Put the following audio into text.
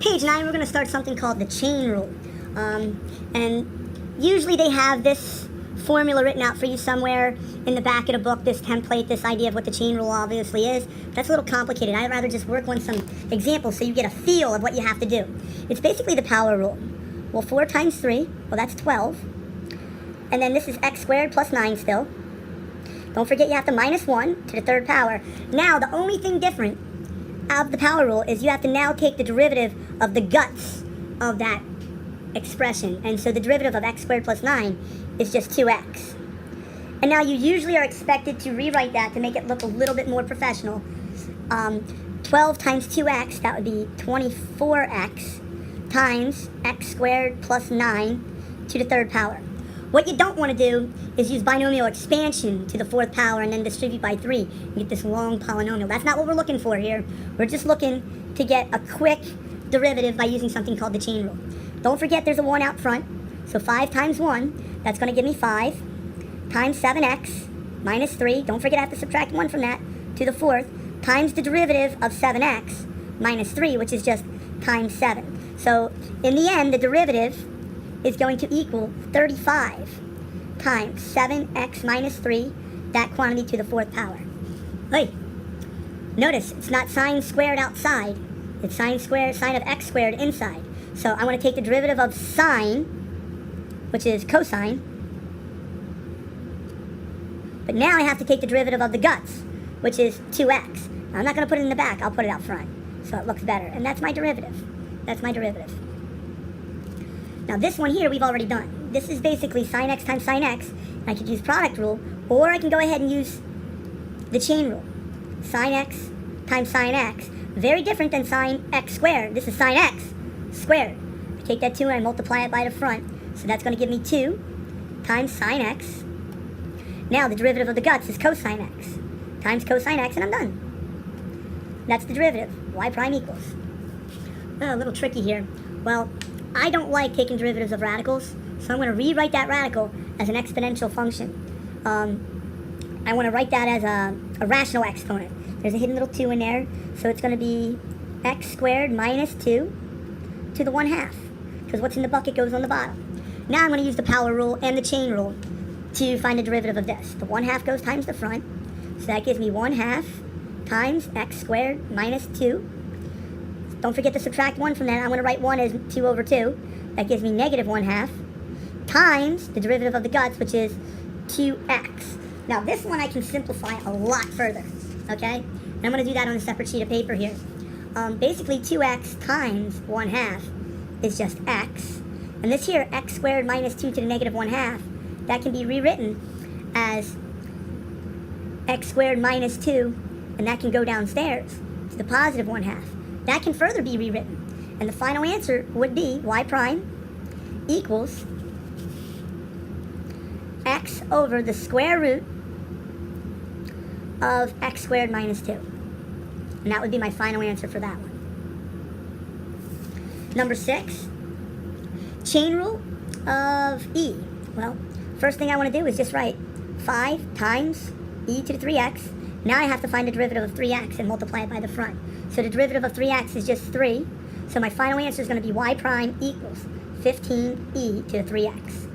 Page 9, we're going to start something called the chain rule. And usually they have this formula written out for you somewhere in the back of the book, this template, this idea of what the chain rule obviously is. That's a little complicated. I'd rather just work on some examples so you get a feel of what you have to do. It's basically the power rule. Well, 4 times 3, well, that's 12. And then this is x squared plus 9 still. Don't forget you have to minus 1 to the third power. Now, the only thing different of the power rule is you have to now take the derivative of the guts of that expression. And so the derivative of x squared plus 9 is just 2x. And now you usually are expected to rewrite that to make it look a little bit more professional. 12 times 2x, that would be 24x times x squared plus 9 to the third power. What you don't want to do is use binomial expansion to the fourth power and then distribute by 3 and get this long polynomial. That's not what we're looking for here. We're just looking to get a quick derivative by using something called the chain rule. Don't forget there's a 1 out front. So 5 times 1, that's going to give me 5 times 7x minus 3. Don't forget I have to subtract 1 from that to the fourth times the derivative of 7x minus 3, which is just times 7. So in the end, the derivative is going to equal 35 times 7x minus 3, that quantity to the fourth power. Hey, notice it's not sine squared outside. It's sine of x squared inside. So I want to take the derivative of sine, which is cosine. But now I have to take the derivative of the guts, which is 2x. Now, I'm not going to put it in the back. I'll put it out front so it looks better. And that's my derivative. That's my derivative. Now this one here we've already done. This is basically sine x times sine x. I could use product rule, or I can go ahead and use the chain rule. Sine x times sine x. Very different than sine x squared. This is sine x squared. I take that 2 and I multiply it by the front. So that's going to give me 2 times sine x. Now the derivative of the guts is cosine x times cosine x, and I'm done. That's the derivative. Y prime equals. A little tricky here. Well, I don't like taking derivatives of radicals, so I'm going to rewrite that radical as an exponential function. I want to write that as a rational exponent. There's a hidden little 2 in there, so it's going to be x squared minus 2 to the 1/2, because what's in the bucket goes on the bottom. Now I'm going to use the power rule and the chain rule to find the derivative of this. The 1/2 goes times the front, so that gives me 1/2 times x squared minus 2. Don't forget to subtract 1 from that. I'm going to write 1 as 2 over 2. That gives me negative 1/2 times the derivative of the guts, which is 2x. Now this one I can simplify a lot further, okay? And I'm going to do that on a separate sheet of paper here. Basically 2x times 1/2 is just x. And this here, x squared minus 2 to the negative 1/2, that can be rewritten as x squared minus 2, and that can go downstairs to the positive 1/2. That can further be rewritten. And the final answer would be y prime equals x over the square root of x squared minus 2. And that would be my final answer for that one. Number 6, chain rule of e. Well, first thing I want to do is just write 5 times e to the 3x. Now I have to find the derivative of 3x and multiply it by the front. So the derivative of 3x is just 3. So my final answer is going to be y prime equals 15e to the 3x.